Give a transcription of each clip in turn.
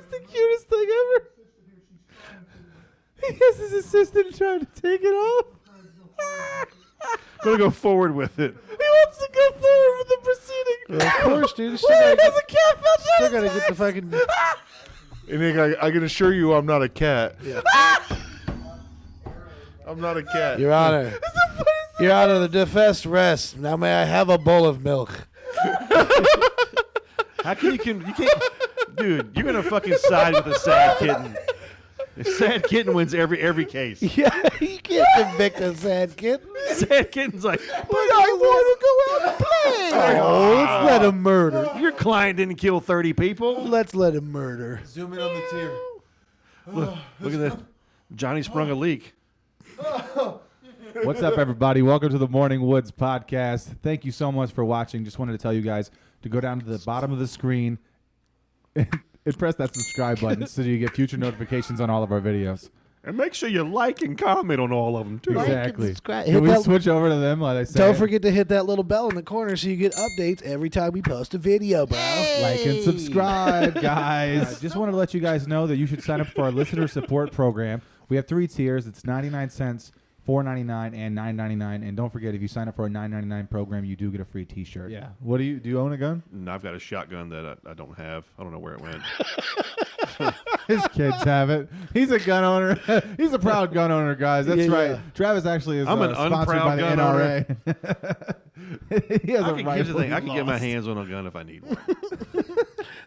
It's the cutest thing ever. He has his assistant trying to take it off. Gonna go forward with it. He wants to go forward with the proceeding. Well, of course, dude. Wait, there's a cat found Still gotta get the fucking. And I can assure you, I'm not a cat. Yeah. I'm not a cat. Your Honor. Your Honor, the defense rests. Now may I have a bowl of milk? How can you can't, dude? You're gonna fucking side with a sad kitten. The sad kitten wins every case. Yeah, you can't convict a sad kitten. Sad kitten's like, But I want to go out and play. Oh, let's let him murder. your client didn't kill 30 people. Let's let him murder. Zoom in on the tear. Look at that. Johnny sprung a leak. What's up, everybody? Welcome to the Morning Woods podcast. Thank you so much for watching. Just wanted to tell you guys to go down to the bottom of the screen and press that subscribe button so you get future notifications on all of our videos. And make sure you like and comment on all of them, too. Like and Exactly. subscribe. Can Hit we that- switch over to them while they say Don't it? forget to hit that little bell in the corner so you get updates every time we post a video, bro. Like and subscribe, guys. Just wanted to let you guys know that you should sign up for our listener support program. We have 3 tiers. It's 99 cents, $4.99, and $9.99. And don't forget, if you sign up for a $9.99 program, you do get a free T-shirt. Yeah. What do you own a gun? And I've got a shotgun that I don't have. I don't know where it went. His kids have it. He's a gun owner. He's a proud gun owner, guys. That's Yeah, right. yeah. Travis actually is I'm an sponsored unproud by the gun NRA. He has I a can, here's the rifle. thing. I he can get my lost. hands on a gun if I need one.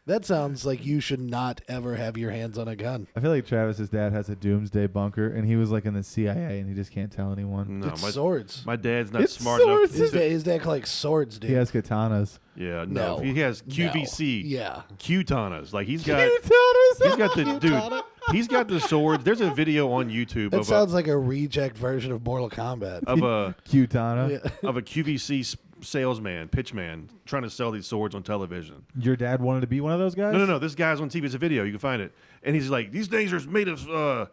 That sounds like you should not ever have your hands on a gun. I feel like Travis's dad has a doomsday bunker, and he was like in the CIA, and he just can't tell anyone. No, It's swords. my dad's not It's smart swords. enough. His dad collects swords, dude. He has katanas. Yeah, No. no. He has QVC. No. Yeah. Qtanas. Like he's got Katanas? he's got the dude. He's got the swords. There's a video on YouTube That of sounds like a reject version of Mortal Kombat. a Qtana. Yeah. of a QVC salesman, pitchman, trying to sell these swords on television. Your dad wanted to be one of those guys? No. This guy's on TV. It's a video. You can find it. And he's like, these things are made of some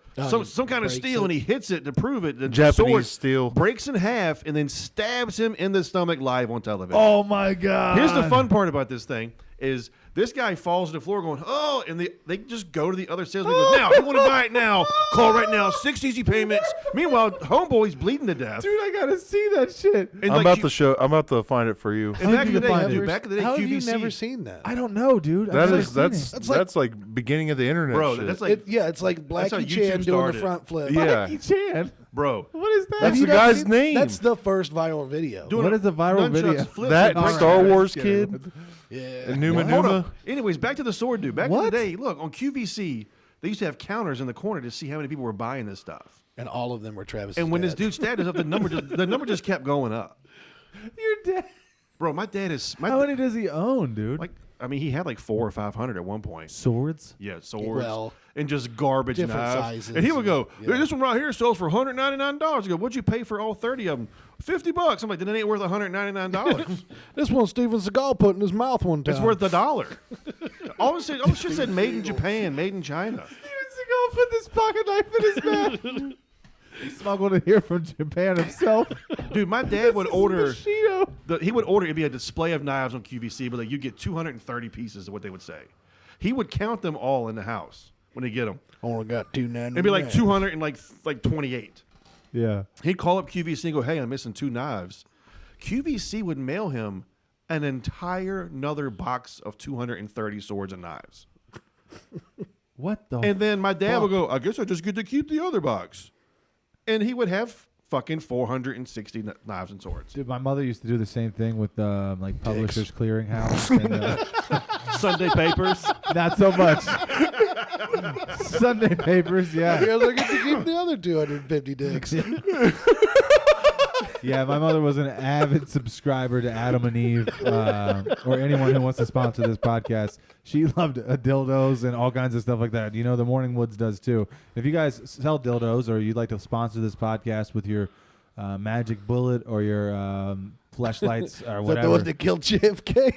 kind of breaks steel, it. and he hits it to prove it. The Japanese sword steel. breaks in half and then stabs him in the stomach live on television. Oh, my God. Here's the fun part about this thing is this guy falls to the floor going, oh, and they just go to the other salesman and goes, now, you want to buy it now, call right now, 6 easy payments. Meanwhile, homeboy's bleeding to death. Dude, I got to see that shit. And I'm like about to find it for you. And back How in did the you day, find dude, it? back in the day, How have QVC. you never seen that? I don't know, dude. That I've is never that's seen it. that's like beginning of the internet. Bro, shit. that's like, It's like That's how Blackie YouTube Chan doing started. the front flip. Yeah. Blackie Chan. bro. What is that? That's Have you the not guy's seen- name. That's the first viral video. Doing What a is the viral nunchucks video? flips That and Star breaks. Wars kid. Yeah. And Numa Hold Numa. on. Anyways, back to the sword dude. Back What? in the day, look, on QVC, they used to have counters in the corner to see how many people were buying this stuff. And all of them were Travis. And when this dude stabbed us up, the number just kept going up. Your dad. Bro, my dad is How many does he own, dude? like I mean, he had like 400 or 500 at one point. Swords? Yeah, swords Well, and just garbage different knives. sizes And he would go, and- "This one right here sells for $199." I go, "What'd you pay for all 30 of them?" $50. I'm like, "Then it ain't worth $199. This one Steven Seagal put in his mouth one time. It's worth $1." All this shit said "Made in Japan," "Made in China." Steven Seagal put this pocket knife in his mouth. He smuggled it here from Japan himself. Dude, my dad would order. Bushido. He would order. It'd be a display of knives on QVC, but like you get 230 pieces is what they would say. He would count them all in the house when he get them. Only got 299. It'd be like 200 and like 28. Yeah. He'd call up QVC and go, "Hey, I'm missing 2 knives." QVC would mail him an entire another box of 230 swords and knives. What the? And then my dad would go, "I guess I just get to keep the other box." And he would have fucking 460 knives and swords. Dude, my mother used to do the same thing with like Publishers Clearinghouse. And, Sunday papers. not so much. Sunday papers, yeah. Here's I get to keep the other 250 dicks. Yeah, my mother was an avid subscriber to Adam and Eve, or anyone who wants to sponsor this podcast. She loved dildos and all kinds of stuff like that. You know, the Morning Woods does too. If you guys sell dildos or you'd like to sponsor this podcast with your magic bullet or your fleshlights or Is that the whatever. one that killed JFK?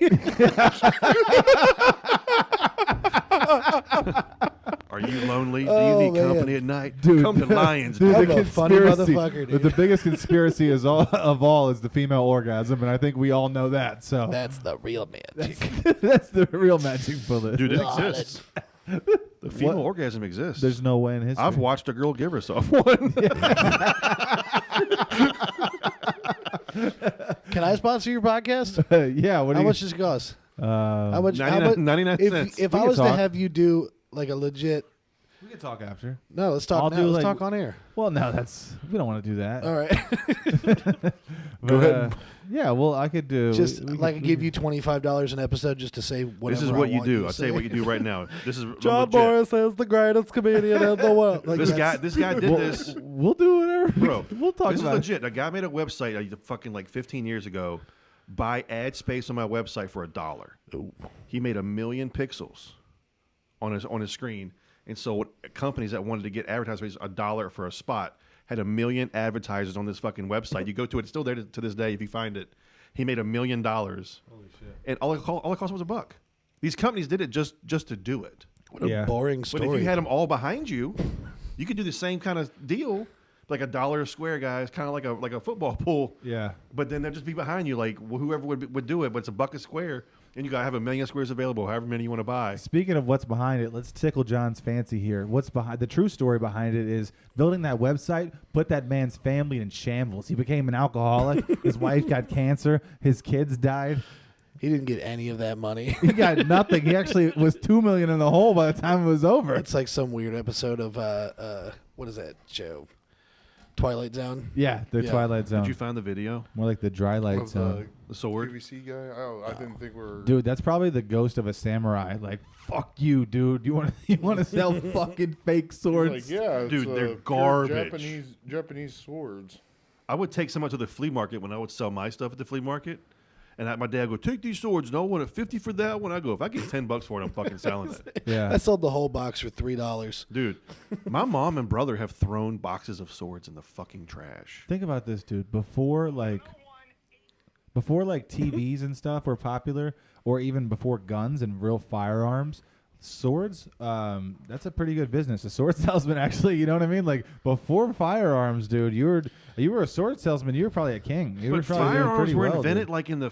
Are you lonely? Do Oh, you need man. company at night? Dude. Come to Lions. Dude, I'm the a funny conspiracy, motherfucker, but dude. the biggest conspiracy of all is the female orgasm, and I think we all know that. So That's the real magic. that's the real magic bullet. Dude, it God, exists. The female orgasm exists. There's no way in history. I've watched a girl give herself one. Can I sponsor your podcast? Yeah. What do How you? much does it cost? How much? 99 cents. If We I can was to talk. have you do like a legit, We can talk after. no, let's talk I'll now. do, Let's like- talk on air. Well, no, we don't want to do that. All right. But, ahead. Yeah. Well, I could do. Just we like could- give you $25 an episode just to say whatever. This is I what you want do. to I'll tell you say. what you do right now. This is John legit. Morris is the greatest comedian in the world. Like, This that's- guy did this. We'll do whatever. Bro, we'll talk this is about it. legit. A guy made a website fucking like 15 years ago. Buy ad space on my website for $1. He made 1 million pixels on his screen, and so what companies that wanted to get advertisers $1 for a spot had 1 million advertisers on this fucking website. You go to it; it's still there to this day if you find it. He made $1 million. Holy shit! And all it cost was $1. These companies did it just to do it. What a Yeah. boring But story. if you had them all behind you, you could do the same kind of deal, like $1 a square, guys, kind of like a football pool. Yeah. But then they'll just be behind you, like whoever would do it. But it's $1 a square, and you gotta have 1 million squares available, however many you want to buy. Speaking of what's behind it, let's tickle John's fancy here. What's behind the true story behind it is building that website put that man's family in shambles. He became an alcoholic. His wife got cancer. His kids died. He didn't get any of that money. He got nothing. He actually was $2 million in the hole by the time it was over. It's like some weird episode of what is that show? Twilight Zone. Yeah, the Yeah. Twilight Zone. Did you find the video? More like the dry light Of zone. The sword? PVC guy. Oh, I didn't think we were. Dude, that's probably the ghost of a samurai. Like, fuck you, dude. You want to sell fucking fake swords? Like, yeah, it's, Dude, they're pure garbage. Japanese swords. I would take some out to the flea market when I would sell my stuff at the flea market. And my dad would go, take these swords. No, I want a 50 for that one. I go, if I get $10 for it, I'm fucking selling it. Yeah. I sold the whole box for $3. Dude, my mom and brother have thrown boxes of swords in the fucking trash. Think about this, dude. Before TVs and stuff were popular, or even before guns and real firearms, swords, that's a pretty good business. A sword salesman, actually, you know what I mean? Like, before firearms, dude, you were a sword salesman. You were probably a king. You were But probably doing firearms pretty were well, invented dude. like in the,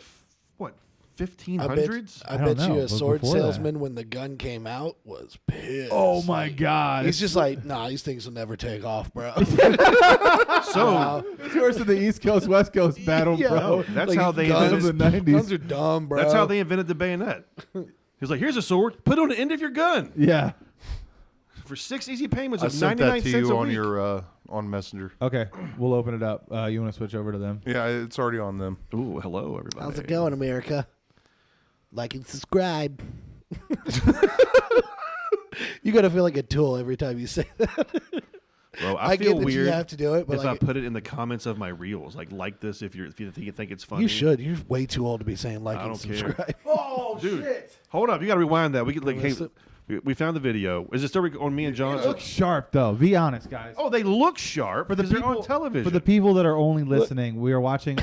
1500s? I don't bet you know, a but sword before that- salesman when the gun came out was pissed. Oh my god! He's just like, nah, these things will never take off, bro. So It's worse than the East Coast West Coast battle, Yeah. bro. that's Like, how they guns- invented in the 90s. Guns are dumb, bro. That's how they invented the bayonet. He's like, here's a sword. Put it on the end of your gun Yeah. for 6 easy payments I of sent 99 that to cents you a on week. your on Messenger. Okay, we'll open it up. You want to switch over to them? Yeah, it's already on them. Ooh, hello everybody. How's it going, America? Like and subscribe. You gotta feel like a tool every time you say that. Bro, I I feel get that weird you have to do it, but if I like, put it in the comments of my reels. Like this if you think it's funny. you should. You're way too old to be saying like I and don't care. subscribe. Oh Dude, hold up. You got to rewind that. We could like, hey, missed it. we found the video. Is it still on me and John? Look sharp, though. Be honest, guys. Oh, they look sharp for the because people they're on television. For the people that are only listening, we are watching the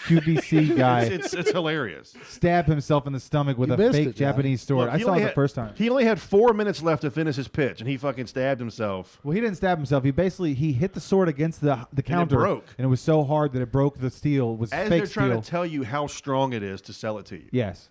QVC guy it's hilarious. stab himself in the stomach with You a missed fake it, John. Japanese sword. Look, I he saw only it the had- first time. He only had 4 minutes left to finish his pitch, and he fucking stabbed himself. Well, he didn't stab himself. He hit the sword against the counter, broke. and it was so hard that it broke the steel. It was As fake they're trying steel. to tell you how strong it is to sell it to you. Yes.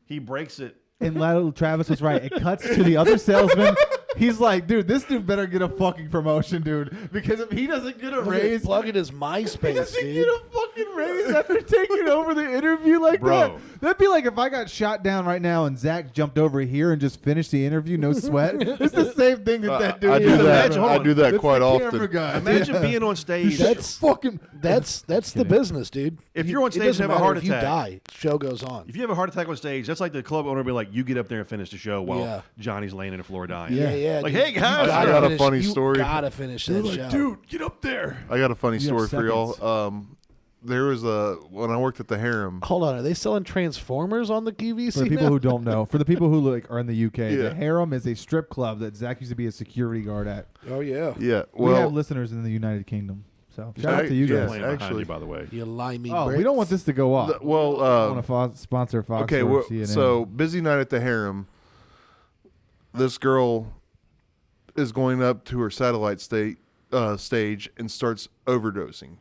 He breaks it. And little Travis was right. It cuts to the other salesman. He's like, dude, this dude better get a fucking promotion, dude. Because if he doesn't get a raise, Plug in his he MySpace, doesn't dude. get a fucking raise after taking over the interview like Bro. that. That'd be like if I got shot down right now and Zach jumped over here and just finished the interview, no sweat. It's the same thing that dude I did. do that. Imagine- hold I on. do that That's quite the often. camera guy. Imagine being on stage. That's fucking. That's the business, dude. If you're on stage it doesn't and have a matter heart if attack. you die, show goes on. If you have a heart attack on stage, that's like the club owner be like, "You get up there and finish the show while Yeah. Johnny's laying on the floor dying." Yeah. Like, dude. hey, guys, You gotta I got a finish- funny you story. Gotta finish that show. dude, get up there. I got a funny You have story for y'all. seconds. There was when I worked at the Harem. Hold on, are they selling Transformers on the QVC For the people now? who don't know, for the people who are in the UK, Yeah. the Harem is a strip club that Zach used to be a security guard at. Oh yeah, Yeah, We have well, listeners in the United Kingdom, so shout out to you yeah. guys. Playing behind actually- you, by the way. you limey. Oh, bricks. we don't want this to go off. the- well, I want to sponsor Fox okay. or Well, CNN. so busy night at the Harem. This girl is going up to her satellite stage and starts overdosing.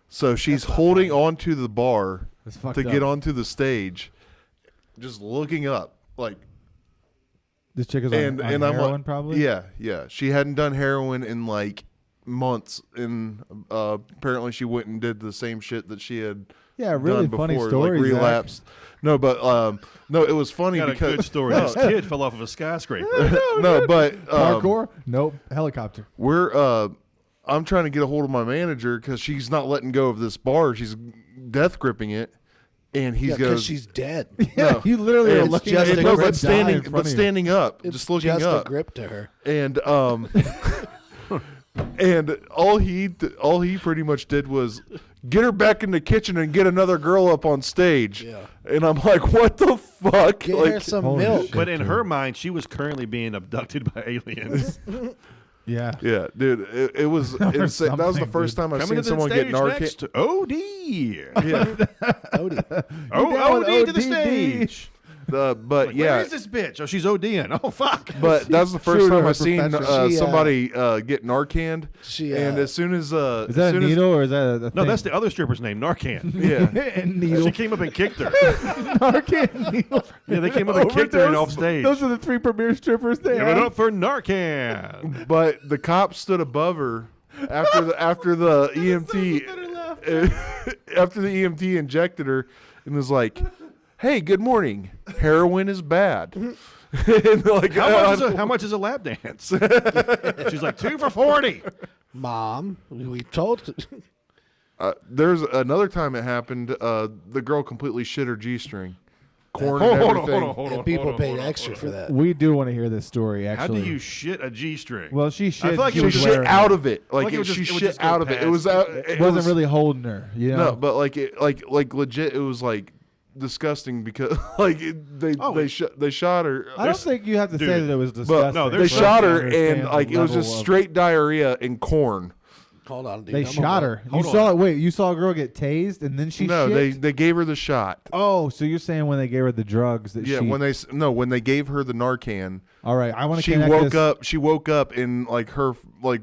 So she's holding onto the bar That's fucked to up. get onto the stage, just looking up, like This chick is on I'm heroin, like, probably. Yeah. She hadn't done heroin in like months, and apparently she went and did the same shit that she had really done funny before, story. like relapsed. No, but no, it was funny Got because a good story. This kid fell off of a skyscraper. no, but Parkour? Nope. Helicopter. I'm trying to get a hold of my manager because she's not letting go of this bar. She's death gripping it, and he Yeah, goes, because she's dead. Yeah, you literally are and looking just at a the no, grip but standing, die in front of you. standing up, It's just looking just up, a grip to her. and and all he pretty much did was get her back in the kitchen and get another girl up on stage. Yeah. And I'm like, what the fuck? Get Like, her some holy milk. shit. But in her mind, she was currently being abducted by aliens. Yeah. yeah, dude, it was insane. That was the something, first time I've Coming seen to the someone stage get Narcan. next to OD. Yeah, Odie. Oh, with OD to the ODD. stage. but Like, yeah, where is this bitch? Oh, she's ODing. Oh, fuck. but that's the first True to time her I've seen profession. She, somebody get Narcaned. She, And as soon as Is as that a soon as- needle or is that a No, thing? that's the other stripper's name, Narcan. yeah, and needle. She came up and kicked her. Narcan needle. Yeah, they came up and kicked her and off stage. Those are the 3 premier strippers they Give it have. up for Narcan. but the cop stood above her after the EMT after the EMT injected her and was like, "Hey, good morning. Heroin is bad." And like, How much is a lap dance? She's like, 2 for 40. Mom, we told. there's another time it happened. The girl completely shit her G-string, corn Hold and on, everything. And people paid extra for that. We do want to hear this story, How actually. do you shit a G-string? Well, she shit. feel like she it She was was shit wearing out it. of it. Like Like it would she just- it would shit just go out of it. It was past. out. It wasn't really holding her. You know? No, but like it, like legit, it was like disgusting because like they shot her. I don't think you have to say Dude. that it was But disgusting. no, they there's shot her Understand and the like it was level just of- straight diarrhea and corn. Hold on, dude. They I'm shot gonna- her. You Hold saw on. it. Wait, you saw a girl get tased and then she No, shit? they gave her the shot. Oh, so you're saying when they gave her the drugs that Yeah, she... when they gave her the Narcan, All right, I want to she connect woke this. up. She woke up and like her like,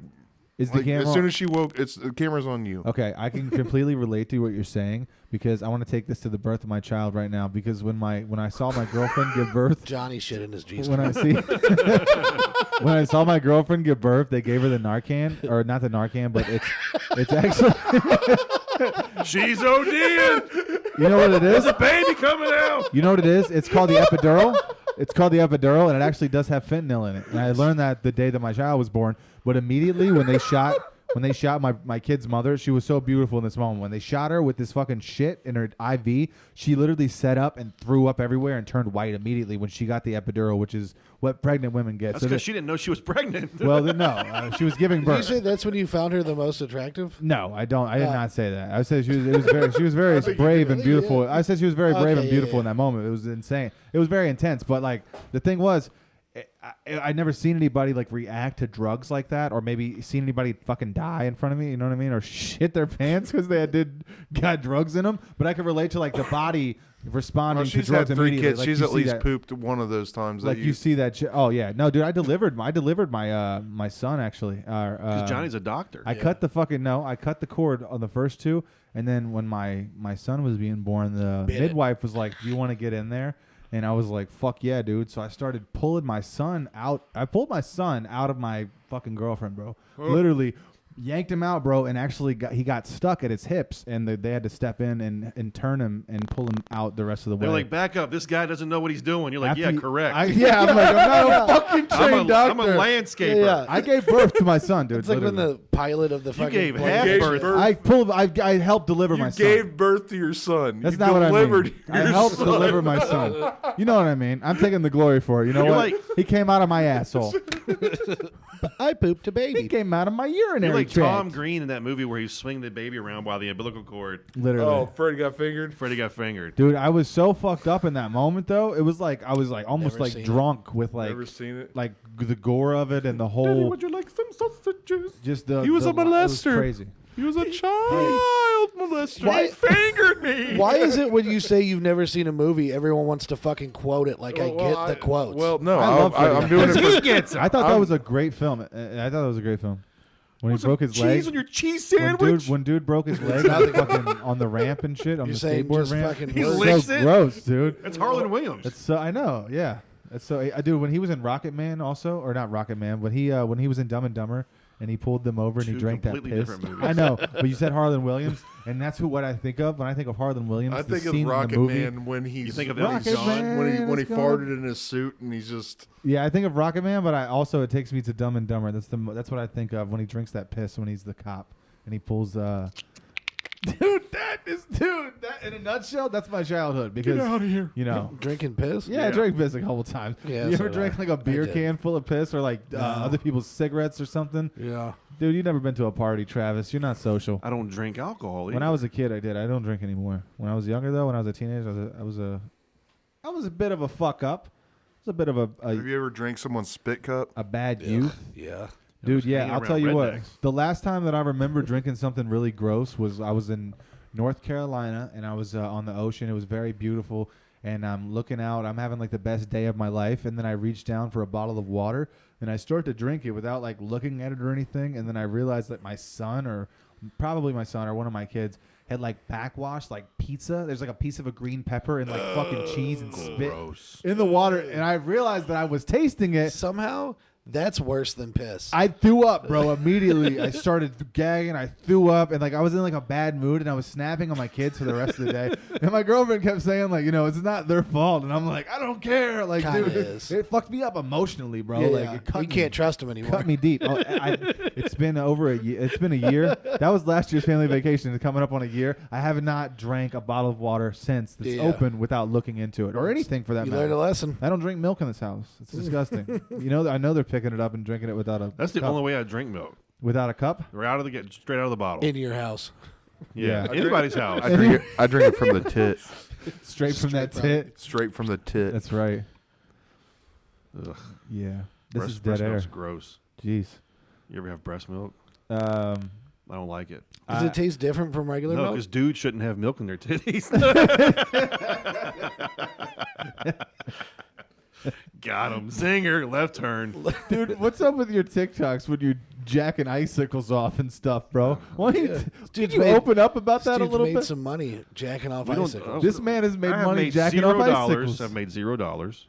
Is the like camera... as soon as she woke, the camera's on you. Okay, I can completely relate to what you're saying because I want to take this to the birth of my child right now because when I saw my girlfriend give birth... Johnny shit in his G when I see... when I saw my girlfriend give birth, they gave her the Narcan, or not the Narcan, but it's actually... She's ODing. You know what it is? Baby coming out. You know what it is? It's called the epidural. It's called the epidural, and it actually does have fentanyl in it. And I learned that the day that my child was born. But immediately when they shot my kid's mother, she was so beautiful in this moment. When they shot her with this fucking shit in her IV, she literally set up and threw up everywhere and turned white immediately when she got the epidural, which is what pregnant women get. That's because she didn't know she was pregnant. She was giving Did you birth. say that's when you found her the most attractive? No, I don't. I did not say that. I said she was very brave and beautiful. I said she was very brave and Okay, beautiful yeah. in that moment. It was insane. It was very intense. But like the thing was, I'd never seen anybody like react to drugs like that, or maybe seen anybody fucking die in front of me. You know what I mean? Or shit their pants because they got drugs in them. But I could relate to like the body responding Well, to she's drugs had 3 immediately. kids. Like, She's you at see least that- pooped one of those times. Like you see that shit. Oh yeah, no, dude, I delivered my my son actually. Because Johnny's a doctor. I cut the cord on the first 2, and then when my son was being born, the Bit it. midwife was like, "Do you want to get in there?" And I was like, "Fuck yeah, dude!" So I started pulling my son out. I pulled my son out of my fucking girlfriend, bro. Literally yanked him out, bro, and actually he got stuck at his hips, and they had to step in and turn him and pull him out the rest of the way. They're like, back up. This guy doesn't know what he's doing. You're like, After yeah, you- correct. I'm like, I'm not a fucking trained doctor. I'm a landscaper. Yeah. I gave birth to my son, dude. It's like when literally. the pilot of the fucking gave plane half gave birth. I helped deliver You my son. gave birth to your son. That's You not what I delivered mean. your I helped son. deliver my son. You know what I mean? I'm taking the glory for it. You know You're what? like- He came out of my asshole. I pooped a He baby. came out of my urinary You're like tract. Tom Green in that movie where he's swinging the baby around while the umbilical cord. Literally. Oh, Freddie got fingered. Freddie got fingered. Dude, I was so fucked up in that moment though. It was like I was like almost Never like seen it. drunk with like Never seen it. like the gore of it and the whole Daddy, would you like some sausages? just the He was the, a It was molester. crazy. He was a child molester. Why- He fingered me. Why is it when you say you've never seen a movie, everyone wants to fucking quote it like I get the quotes? Well, no, I love Freddie I'm doing it Mercury. for gets I thought that was a great film. I thought that was a great film. When he broke his cheese leg. on your cheese When sandwich. dude broke his leg fucking on the ramp and shit on You're the saying skateboard just ramp. fucking He words. licks So it? gross, dude. That's Harlan Williams. It's so I know, yeah. That's so, dude. When he was in Rocket Man, also, or not Rocket Man, when he was in Dumb and Dumber, and he pulled them over and he Two drank that completely piss. different movies. I know, but you said Harlan Williams, and that's what I think of when I think of Harlan Williams. I the think of scene in the Rocket movie. Man when he's You think of when Rocket he's gone, Man when he is gone. farted in his suit and he's just Yeah, I think of Rocket Man, but it takes me to Dumb and Dumber. That's what I think of when he drinks that piss when he's the cop and he pulls. Dude, that in a nutshell, that's my childhood because get out of here. you know. Drinking piss? Yeah, I drank piss a couple times. Yeah, you so ever did drank I. like a beer I did. can full of piss or like other people's cigarettes or something? Yeah. Dude, you've never been to a party, Travis. You're not social. I don't drink alcohol. When I was a kid, I did. I don't drink anymore. When I was younger, though, when I was a teenager, I was a bit of a fuck up. I was a bit of Have you ever drank someone's spit cup? a bad youth. Yeah. Dude, yeah, hanging I'll around tell you what. rednecks. The last time that I remember drinking something really gross was I was in North Carolina, and I was on the ocean. It was very beautiful, and I'm looking out. I'm having like the best day of my life, and then I reach down for a bottle of water, and I start to drink it without like looking at it or anything, and then I realized that my son, or probably my son or one of my kids, had like backwashed like pizza. There's like a piece of a green pepper and like fucking cheese and spit Gross. in the water, and I realized that I was tasting it. Somehow, that's worse than piss. I threw up, bro, immediately. I started gagging. I threw up, and like I was in like a bad mood, and I was snapping on my kids for the rest of the day. And my girlfriend kept saying like, it's not their fault, and I'm like, I don't care. Like, Kinda dude, is. it fucked me up emotionally, bro. Yeah, like, yeah. it cut You me, can't trust him anymore. cut me deep. It's been over a year. It's been a year. That was last year's family vacation. It's coming up on a year. I have not drank a bottle of water since this Yeah. opened without looking into it or anything for that You matter. learned a lesson. I don't drink milk in this house. It's disgusting. I know they're picking it up and drinking it without a That's the cup. only way I drink milk. Without a cup? Straight out of the bottle. In your house. yeah. Yeah. Anybody's house. I drink it from the tit, Straight from that Straight tit. straight from the tit. That's right. Ugh. Yeah. This is breast dead air. milk's gross. Jeez. You ever have breast milk? Um, I don't like it. Does it taste different from regular No, milk? because dudes shouldn't have milk in their titties. Got him. Zinger. Left turn. dude, what's up with your TikToks when you're jacking icicles off and stuff, bro? Why don't you, Yeah. can Dude's you made- open up about that a Dude's little made bit? some money jacking off We don't- icicles. This man has made I have money made jacking off $0. icicles. I've made $0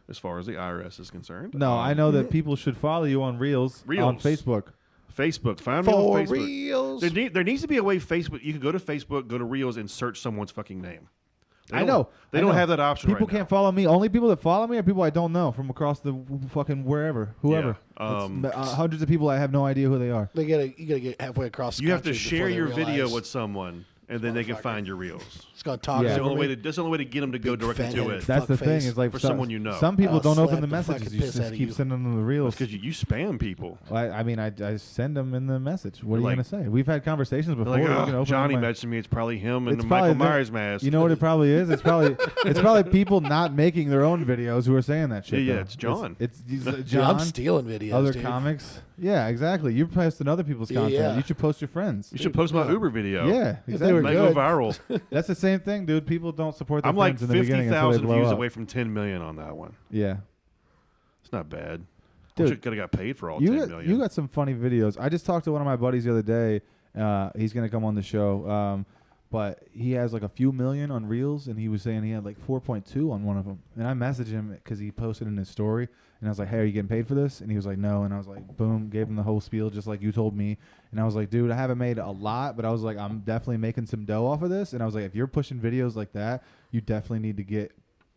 as far as the IRS is concerned. No, I know that people should follow you on Reels. on Reels. Facebook. Facebook. Find me on For Facebook. reals. There needs to be a way Facebook. You can go to Facebook, go to Reels, and search someone's fucking name. They I don't- know. They I don't know. have that option People right can't follow me. Only people that follow me are people I don't know from across the fucking wherever, whoever. Yeah. It's, hundreds of people I have no idea who they are. You gotta get halfway across the You have to country share before they your video realize with someone, and then they can Motherfucker. find your Reels. It's gonna talk Yeah. That's the over only me. way to. That's the only way to get them to go Big directly to fat-headed it. That's the thing. Fuckface. Is like For someone you know. Some people I'll don't open slap the the messages. fucking You piss just out of keep you. sending them the reels. Because you spam people. I mean, I send them in the message. What are you Like- gonna say? We've had conversations They're before. like, You "Oh, can open Johnny my- mentioned me. It's probably him in It's the probably Michael them. Myers mask. You know what it probably is? It's probably people not making their own videos who are saying that shit. Yeah, though. it's John. It's Dude, John. I'm stealing videos. Other dude. comics. Yeah, exactly. You're posting other people's Yeah, content. yeah. You should post your friends. You should post my Uber video. Yeah, they exactly. were Might good. go viral. That's the same thing, dude. People don't support their I'm like friends in the beginning until they 50,000 blow views up. away from 10 million on that one. Yeah. It's not bad. Dude, Could have got paid for all You 10 got, million. you got some funny videos. I just talked to one of my buddies the other day. He's going to come on the show. But he has like a few million on Reels, and he was saying he had like 4.2 on one of them. And I messaged him because he posted in his story, and I was like, hey, are you getting paid for this? And he was like, no. And I was like, boom, gave him the whole spiel just like you told me. And I was like, dude, I haven't made a lot, but I was like, I'm definitely making some dough off of this. And I was like, if you're pushing videos like that, you definitely need to get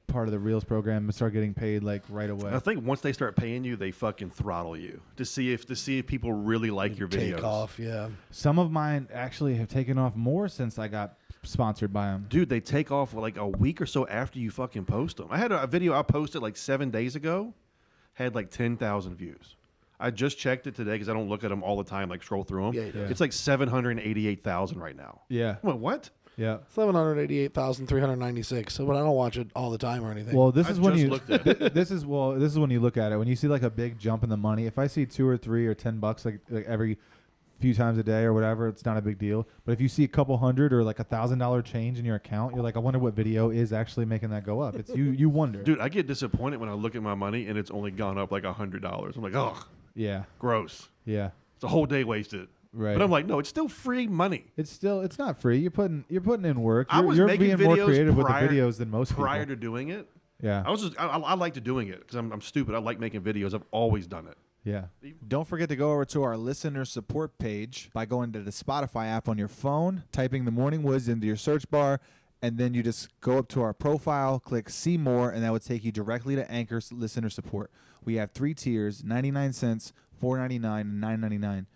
part of the Reels program and start getting paid like right away. I think once they start paying you, they fucking throttle you to see if people really like your videos. Take off, yeah. Some of mine actually have taken off more since I got sponsored by them. Dude, they take off like a week or so after you fucking post them. I had a video I posted like 7 days ago, had like 10,000 views. I just checked it today because I don't look at them all the time, like scroll through them. Yeah. It's like 788,000 right now. Yeah. I went, what? Yeah. 788,396. So, but I don't watch it all the time or anything. Well, this I is when just you looked at it. this is when you look at it. When you see like a big jump in the money, if I see 2 or 3 or $10 like every few times a day or whatever, it's not a big deal. But if you see a couple hundred or like $1,000 change in your account, you're like, I wonder what video is actually making that go up. It's you wonder. Dude, I get disappointed when I look at my money and it's only gone up like $100. I'm like, ugh, Yeah. gross. Yeah. It's a whole day wasted. Right. But I'm like, no, it's still free money. it's not free. You're putting in work. I was You're making being more videos creative prior- with the videos than most Prior people. to doing it, Yeah. I like to doing it because I'm stupid. I like making videos. I've always done it. Yeah. Don't forget to go over to our listener support page by going to the Spotify app on your phone, typing the Morning Woods into your search bar, and then you just go up to our profile, click See More, and that would take you directly to Anchor's listener support. We have 3 tiers, 99 cents, $4.99, and $9.99.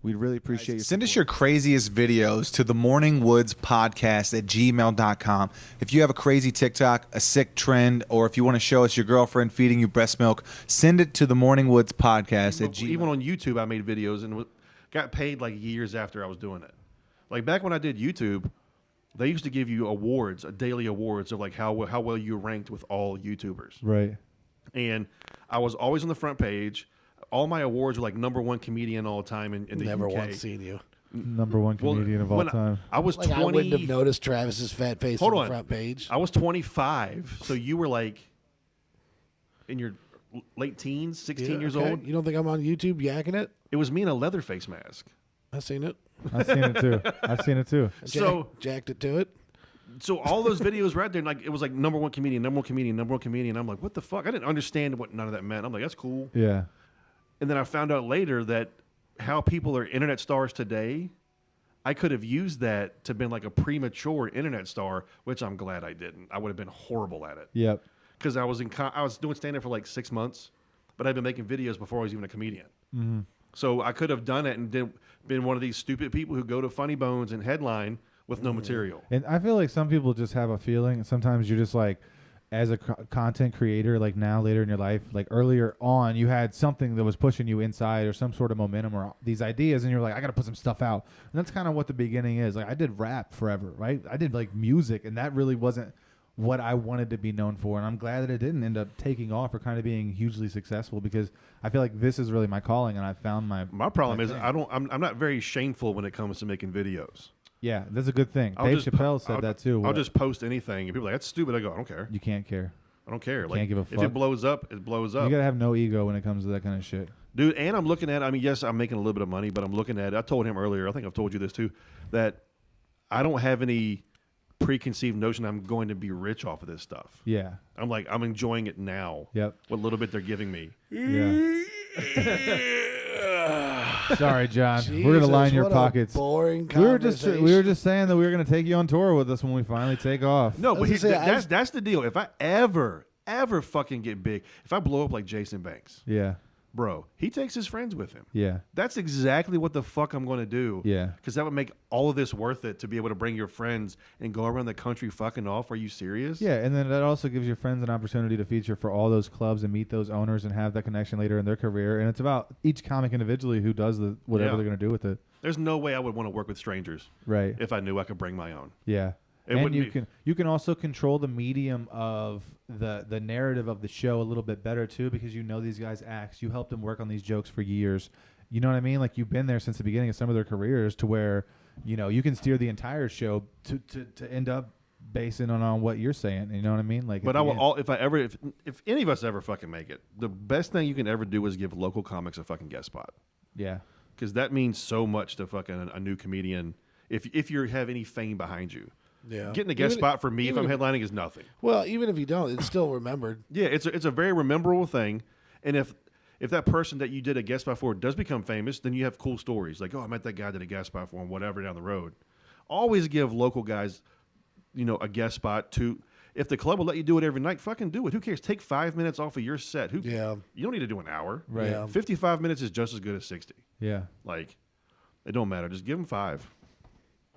We'd really appreciate you. Send us your craziest videos to the Morning Woods Podcast at gmail.com. If you have a crazy TikTok, a sick trend, or if you want to show us your girlfriend feeding you breast milk, send it to the Morning Woods Podcast at gmail. Even on YouTube, I made videos and got paid like years after I was doing it. Like back when I did YouTube, they used to give you awards, daily awards of like how well you ranked with all YouTubers. Right. And I was always on the front page. All my awards were like #1 comedian all the time in the Never UK. once seen you. #1 comedian of all when time. I was Like 20. I wouldn't have noticed Travis's fat face Hold on on. the front page. I was 25, so you were like in your late teens, 16 years okay. old. You don't think I'm on YouTube yakking it? It was me in a leather face mask. I seen it. I've seen it too. I've seen it too. So jacked it to it. So all those videos were out there, and like it was like #1 comedian, #1 comedian, #1 comedian. I'm like, what the fuck? I didn't understand what none of that meant. I'm like, that's cool. Yeah. And then I found out later that how people are internet stars today, I could have used that to been like a premature internet star, which I'm glad I didn't. I would have been horrible at it Yep. because I was doing stand-up for like 6 months, but I've been making videos before I was even a comedian. Mm-hmm. So I could have done it and been one of these stupid people who go to Funny Bones and headline with no material. And I feel like some people just have a feeling. Sometimes you're just like, as a content creator, like now later in your life, like earlier on, you had something that was pushing you inside or some sort of momentum or these ideas, and you're like, I got to put some stuff out. And that's kind of what the beginning is. Like I did rap forever, right? I did like music, and that really wasn't what I wanted to be known for. And I'm glad that it didn't end up taking off or kind of being hugely successful, because I feel like this is really my calling, and I found my problem is thing. I'm not very shameful when it comes to making videos. Yeah, that's a good thing. I'll Dave just Chappelle said that too. I'll just post anything, and people are like, that's stupid. I go, I don't care. You can't care. I don't care. Can't give a If fuck. it blows up, it blows up. You gotta have no ego when it comes to that kind of shit. Dude, and I'm looking at, I mean, yes, I'm making a little bit of money, but I'm looking at, I told him earlier, I think I've told you this too, that I don't have any preconceived notion I'm going to be rich off of this stuff. Yeah. I'm like, I'm enjoying it now. Yep. What little bit they're giving me. Yeah. Sorry, John. We're gonna Jesus, line your what a pockets. boring We were just conversation. saying that we were gonna take you on tour with us when we finally take off. No, I but was gonna say, that's the deal. If I ever fucking get big, if I blow up like Jason Banks, Yeah. bro, he takes his friends with him. Yeah. That's exactly what the fuck I'm going to do. Yeah. Because that would make all of this worth it to be able to bring your friends and go around the country fucking off. Are you serious? Yeah, and then that also gives your friends an opportunity to feature for all those clubs and meet those owners and have that connection later in their career. And it's about each comic individually who does whatever Yeah. they're gonna do with it. There's no way I would want to work with strangers Right. if I knew I could bring my own. Yeah. It And wouldn't you can also control the medium of the narrative of the show a little bit better too, because you know these guys' acts. You helped them work on these jokes for years. You know what I mean? Like you've been there since the beginning of some of their careers, to where you can steer the entire show to end up basing on what you're saying. You know what I mean? Like, But at I the will end. if any of us ever fucking make it, the best thing you can ever do is give local comics a fucking guest spot, Yeah. because that means so much to fucking a new comedian. If you have any fame behind you. Yeah. Getting a guest Even- spot for me if even I'm if- headlining is nothing. Well, even if you don't, it's still remembered. Yeah, it's a very memorable thing, and if that person that you did a guest spot for does become famous, then you have cool stories like, oh, I met that guy that did a guest spot for him, whatever, down the road. Always give local guys, a guest spot to. If the club will let you do it every night, fucking do it. Who cares? Take 5 minutes off of your set. Yeah. You don't need to do an hour. Right. Yeah. 55 minutes is just as good as 60. Yeah. Like, it don't matter. Just give them 5.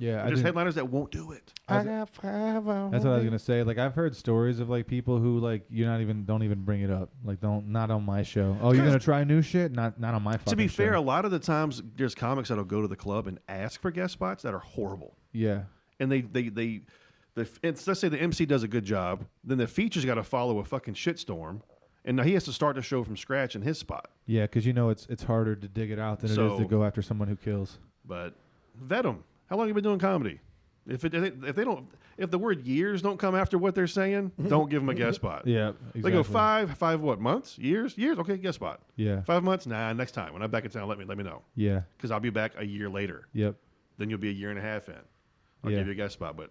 Yeah. There's headliners that won't do it. I got 5 hours. That's what I was gonna say. Like I've heard stories of like people who like don't even bring it up. Like not on my show. Oh, you're gonna try new shit? Not on my fucking To be fair, show. a lot of the times there's comics that'll go to the club and ask for guest spots that are horrible. Yeah. And let's say the MC does a good job, then the feature's got to follow a fucking shitstorm, and now he has to start the show from scratch in his spot. Yeah, because it's harder to dig it out than it is So- to go after someone who kills. But vet them. How long have you been doing comedy? If the word years don't come after what they're saying, don't give them a guest spot. Yeah, exactly. They go five what, months, years, okay, guest spot. Yeah. 5 months, nah, next time when I'm back in town, let me know, Yeah. because I'll be back a year later. Yep. Then you'll be a year and a half in. I'll Yeah. give you a guest spot, but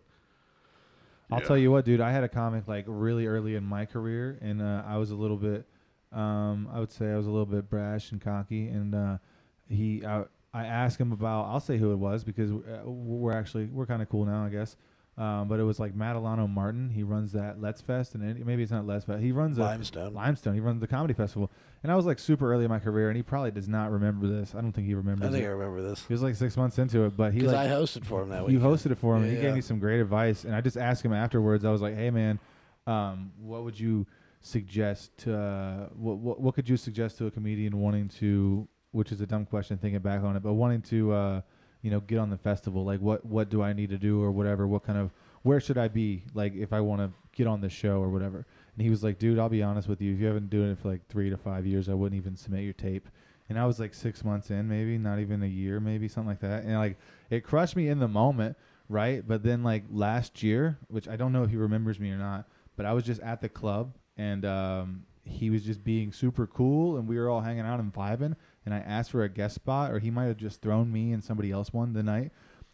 I'll tell you what, dude. I had a comic like really early in my career, and I was a little bit, I would say I was a little bit brash and cocky, and I asked him about. I'll say who it was because we're kind of cool now, I guess. But it was like Matt Alano Martin. He runs that Let's Fest, and maybe it's not Let's Fest. He runs Limestone. He runs the comedy festival. And I was like super early in my career, and he probably does not remember this. I don't think he remembers. I think I remember this. He was like 6 months into it, but because I hosted for him that week. You hosted it for him, and he Yeah. gave me some great advice. And I just asked him afterwards. I was like, "Hey, man, what would you suggest to what could you suggest to a comedian wanting to?" Which is a dumb question, thinking back on it, but wanting to get on the festival. Like, what do I need to do or whatever? Where should I be? Like, if I want to get on the show or whatever. And he was like, dude, I'll be honest with you. If you haven't been doing it for like 3 to 5 years, I wouldn't even submit your tape. And I was like 6 months in, maybe not even a year, maybe something like that. And like, it crushed me in the moment. Right. But then like last year, which I don't know if he remembers me or not, but I was just at the club and, he was just being super cool and we were all hanging out and vibing. And I asked for a guest spot, or he might have just thrown me and somebody else one the night.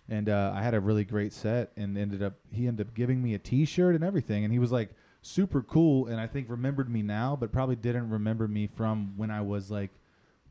And I had a really great set, and he ended up giving me a T-shirt and everything. And he was like super cool, and I think remembered me now, but probably didn't remember me from when I was like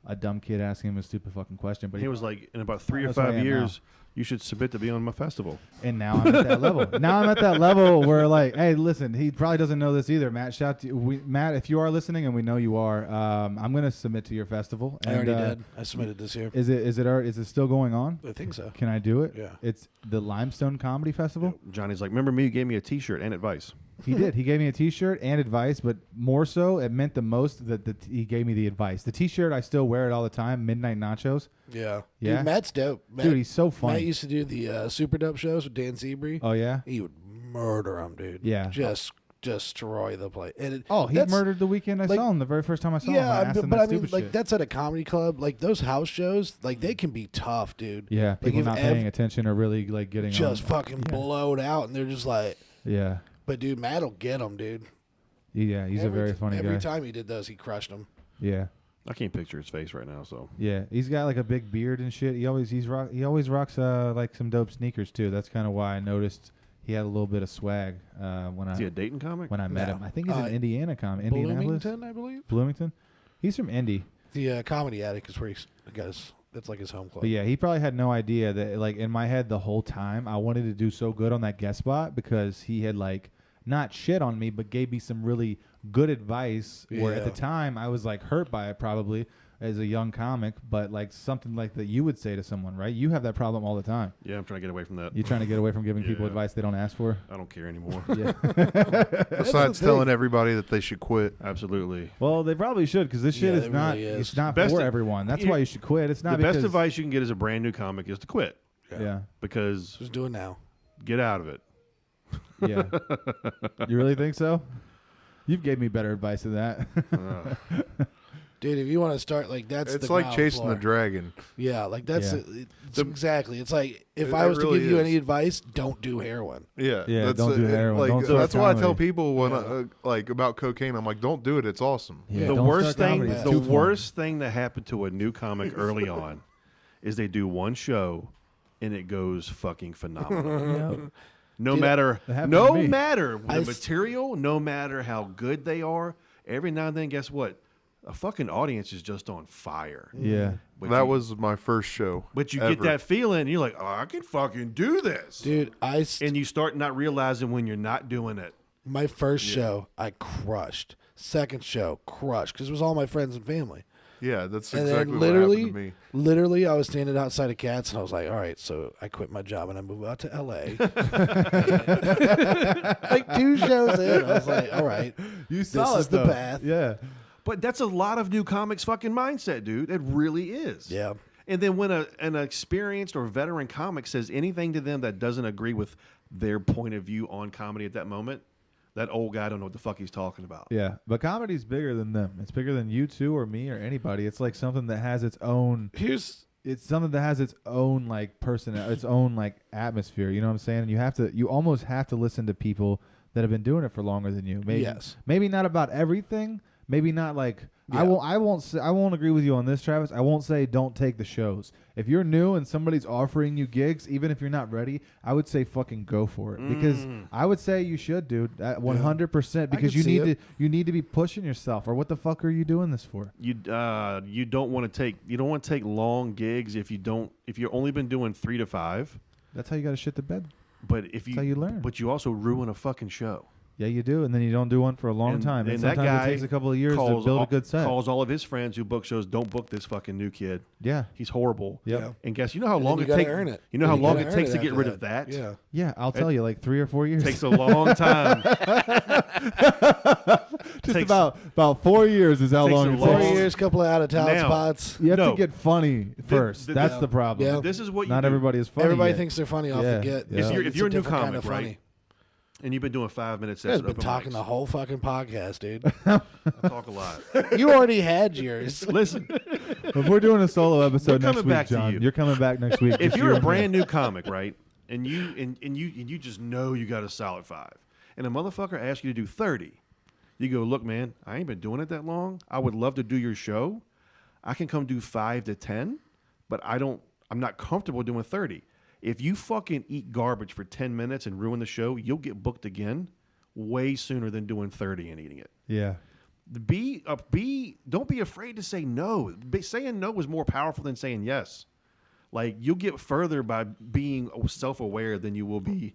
a dumb kid asking him a stupid fucking question. But he was like, in about 3 or That's where I 5 am years, you should submit to be on my festival. And now I'm at that level. Now I'm at that level where like, hey, listen, he probably doesn't know this either. Matt, shout to you. Matt, if you are listening, and we know you are, I'm gonna submit to your festival. I And, already did. I submitted this year. Is it still going on? I think so. Can I do it? Yeah. It's the Limestone Comedy Festival. Johnny's like, remember me? You gave me a T-shirt and advice. He did. He gave me a T-shirt and advice, but more so, it meant the most that he gave me the advice. The T-shirt, I still wear it all the time. Midnight Nachos. Yeah. Yeah? Dude, Matt's dope. Dude, he's so funny. Matt used to do the Super Dope shows with Dan Seabury. Oh yeah. He would murder him, dude. Yeah. Just destroy the place. And He that's- murdered the weekend I like- saw him. The very first time I saw him, I Yeah, asked him but that I mean, stupid like shit. that's at a comedy club. Like those house shows, like they can be tough, dude. Yeah, Like, people if not paying attention or really like getting just on. fucking blowed out, and they're just like, Yeah, but dude, Matt'll get them, dude. yeah, he's a very funny guy. Every time he did those, he crushed them. Yeah, I can't picture his face right now, so. yeah, he's got like a big beard and shit. He always rocks like some dope sneakers too. That's kind of why I noticed he had a little bit of swag Is he a Dayton comic? when I met No. him. I think he's an Indiana comic, Indianapolis, Bloomington, I believe. Bloomington. He's from Indy. The Comedy Attic is where he's got his. That's like his home club. But yeah, he probably had no idea that like in my head the whole time I wanted to do so good on that guest spot because he had like not shit on me but gave me some really good advice where at the Yeah. time I was like hurt by it probably as a young comic, but like something like that you would say to someone, right? You have that problem all the time. Yeah, I'm trying to get away from that. You're trying to get away from giving people Yeah. advice they don't ask for. I don't care anymore. Yeah. Besides telling everybody that they should quit. Absolutely. Well, they probably should because this shit Yeah, is it not. really is. It's not Best for of- everyone. That's Here- why you should quit. It's not The best because, advice you can get as a brand new comic is to quit Yeah. because Just do it now. get out of it. Yeah. You really think so? You've gave me better advice than that. Dude, if you want to start like that's It's the like ground chasing floor. the dragon. Yeah, like that's Yeah. it's exactly. It's like if It I was really to give you is. any advice, don't do heroin. Yeah, Yeah, that's don't do heroin. Like, Don't start that's why I tell comedy. people when Yeah. like about cocaine. I'm like, don't do it. It's awesome. Yeah, The don't worst start thing, comedy. It's the too fun. worst thing that happened to a new comic early on, is they do one show, and it goes fucking phenomenal. No Dude, matter, that happened no to me. matter I the material, no matter how good they are. Every now and then, guess what? A fucking audience is just on fire. Yeah. But That you, was my first show. But you ever. get that feeling, and you're like, oh, I can fucking do this. Dude, And you start not realizing when you're not doing it. my first show I crushed. Second show crushed because it was all my friends and family. Yeah, that's And exactly then what happened to me. literally, I was standing outside of Cats, and I was like, "All right, so I quit my job and I moved out to L.A." Like 2 shows in, I was like, "All right, You saw this it, the path." Yeah. But that's a lot of new comics' fucking mindset, dude. It really is. yeah." And then when an experienced or veteran comic says anything to them that doesn't agree with their point of view on comedy at that moment, that old guy don't know what the fuck he's talking about. Yeah. But comedy's bigger than them. It's bigger than you two or me or anybody. It's like something that has its own it's something that has its own like person, its own like atmosphere. You know what I'm saying? And you almost have to listen to people that have been doing it for longer than you. Maybe Yes. maybe not about everything. Maybe not like I won't agree with you on this, Travis. I won't say don't take the shows. If you're new and somebody's offering you gigs, even if you're not ready, I would say fucking go for it. Because I would say you should, dude. 100%. Because you need to be pushing yourself. Or what the fuck are you doing this for? You don't want to take long gigs if you've only been doing 3 to 5. That's how you got to shit the bed. But That's how you learn. But you also ruin a fucking show. Yeah, you do, and then you don't do one for a long time. And that sometimes guy it takes a couple of years to build a good set. Calls all of his friends who book shows, don't book this fucking new kid. Yeah. He's horrible. Yep. Yeah. And guess you know how long you it gotta takes. earn it. You know how You long gotta it earn takes it to get after rid that. of that. Yeah. Yeah, I'll tell you, like 3 or 4 years. Takes a long time. Just about 4 years is how Takes long a it long- takes. 4 years, couple of out of town Now- spots. You have No. to get funny first. th- That's th- the problem. Yeah. This is what you Not do. everybody is funny. Everybody yet. thinks they're funny off Yeah, the get. yeah. So If it's you're a new different kind comic, of right? funny. And you've been doing 5-minute You sets. guys at been open talking mics. the whole fucking podcast, dude. I talk a lot. You already had yours. Listen, If we're doing a solo episode We're next coming week, back to John, you. you're coming back next week. if Just you're you a and me. brand new comic, right, and you just know you got a solid 5, and a motherfucker asks you to do 30, you go, look, man, I ain't been doing it that long. I would love to do your show. I can come do 5 to 10, but I'm not comfortable doing 30. If you fucking eat garbage for 10 minutes and ruin the show, you'll get booked again way sooner than doing 30 and eating it. Yeah. Don't be afraid to say no. Saying no is more powerful than saying yes. Like, you'll get further by being self-aware than you will be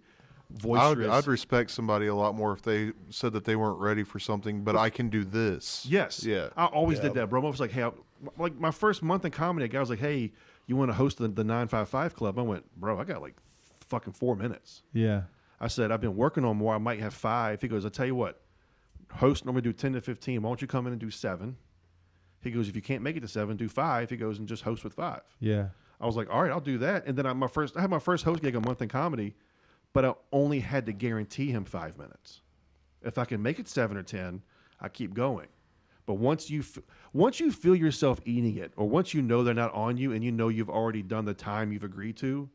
boisterous. I'd respect somebody a lot more if they said that they weren't ready for something, but I can do this. Yes. Yeah. I always did that, bro. I was like, hey, like my first month in comedy, a guy was like, hey, you want to host the 955 Club? I went, bro, I got like fucking 4 minutes. Yeah. I said, I've been working on more. I might have 5. He goes, I'll tell you what, host normally do 10 to 15. Why don't you come in and do 7? He goes, if you can't make it to 7, do 5. He goes, and just host with 5. Yeah. I was like, all right, I'll do that. And then I had my first host gig a month in comedy, but I only had to guarantee him 5 minutes. If I can make it 7 or 10, I keep going. But once you feel yourself eating it, or once you know they're not on you and you know you've already done the time you've agreed to,